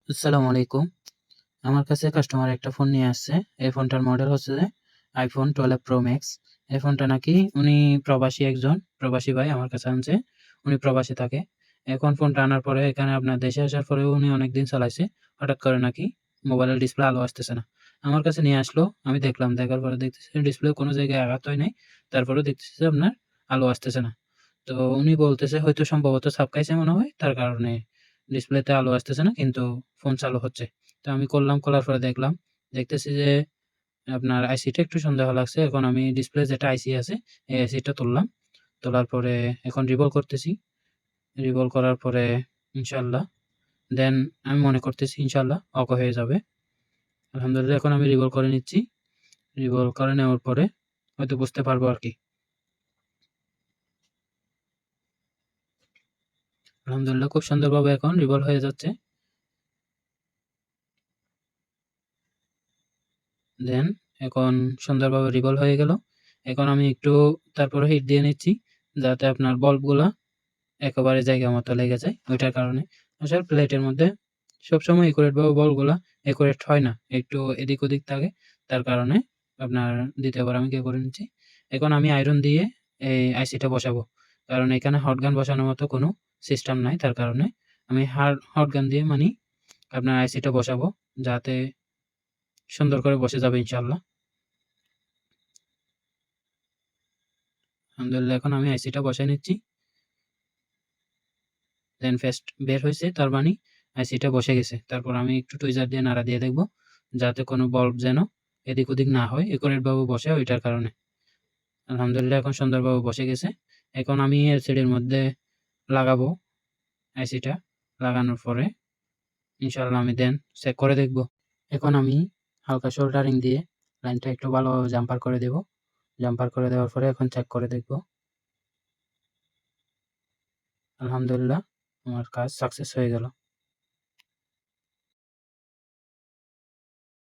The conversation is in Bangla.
আসসালামু আলাইকুম। আমার কাছে কাস্টমার একটা ফোন নিয়ে আসছে। এই ফোনটার মডেল হচ্ছে যে iPhone 12 Pro Max। এই ফোনটা নাকি উনি প্রবাসী একজন, প্রবাসী ভাই আমার কাছে আনছে। উনি প্রবাসে থাকে। এখন ফোনটা আনার পরে এখানে আপনার দেশে আসার পরেও উনি অনেকদিন চালাইছে। হঠাৎ করে নাকি মোবাইলের ডিসপ্লে আলো আসতেছে না। আমার কাছে নিয়ে আসলো। আমি দেখলাম। দেখার পরে দেখতেছি ডিসপ্লে কোনো জায়গায় আঘাত হয় নাই। তারপরেও দেখতেছি যে আপনার আলো আসতেছে না। তো উনি বলতেছে হয়তো সম্ভবত ছাপকাইছে মনে হয়। তার কারণে ডিসপ্লেতে আলো আসতেছে না কিন্তু ফোন চালু হচ্ছে। তো আমি করলাম, করার পরে দেখলাম, দেখতেছি যে আপনার আইসিটা একটু সন্দেহ লাগছে। এখন আমি ডিসপ্লে যেটা আইসি আছে, এই আইসিটা তুললাম। তোলার পরে এখন রিভলভ করতেছি। রিভলভ করার পরে ইনশাআল্লাহ দেন আমি মনে করতেছি ইনশাআল্লাহ ওকে হয়ে যাবে। আলহামদুলিল্লাহ এখন আমি রিভলভ করে নিচ্ছি। রিভলভ করে নেওয়ার পরে হয়তো বুঝতে পারবো আরকি। আলহামদুলিল্লাহ খুব সুন্দরভাবে এখন রিভলভ হয়ে যাচ্ছে। দেন এখন সুন্দরভাবে রিভলভ হয়ে গেল। এখন আমি একটু তারপরে হিট দিয়ে নিচ্ছি যাতে আপনার বাল্বগুলা একেবারে জায়গা মতো লেগে যায়। ওইটার কারণে আসলে প্লেটের মধ্যে সবসময় একুরেট ভাবে বলগুলা একুরেট হয় না। একটু এদিক ওদিক থাকে। তার কারণে আপনার ২য় বার আমি কি করে নিচ্ছি। এখন আমি আয়রন দিয়ে এই আইসিটা বসাবো। কারণ এখানে হট গান বসানোর মতো কোনো সিস্টেম নাই। তার কারণে আমি হট গান দিয়ে মানি আপনার আইসিটা বসাবো যাতে সুন্দর করে বসে যাবে ইনশাআল্লাহ। আলহামদুলিল্লাহ এখন আমি আইসিটা বসায় নিচ্ছি। দেন পেস্ট বের হইছে তার মানে আইসিটা বসে গেছে। তারপর আমি একটু টুইজার দিয়ে নাড়া দিয়ে দেখব যাতে কোনো বাল্ব যেন এদিক ওদিক না হয় একুরেট ভাবে বসে ওইটার কারণে। আলহামদুলিল্লাহ এখন সুন্দরভাবে বসে গেছে। এখন আমি এলসিডির মধ্যে লাগাবো আইসিটা। লাগানোর পরে ইনশাআল্লাহ আমি দেন চেক করে দেখব। এখন আমি হালকা সোল্ডারিং দিয়ে লাইনটা একটু ভালোভাবে জাম্পার করে দেব। জাম্পার করে দেওয়ার পরে এখন চেক করে দেখব। আলহামদুলিল্লাহ আমার কাজ সাকসেস হয়ে গেল।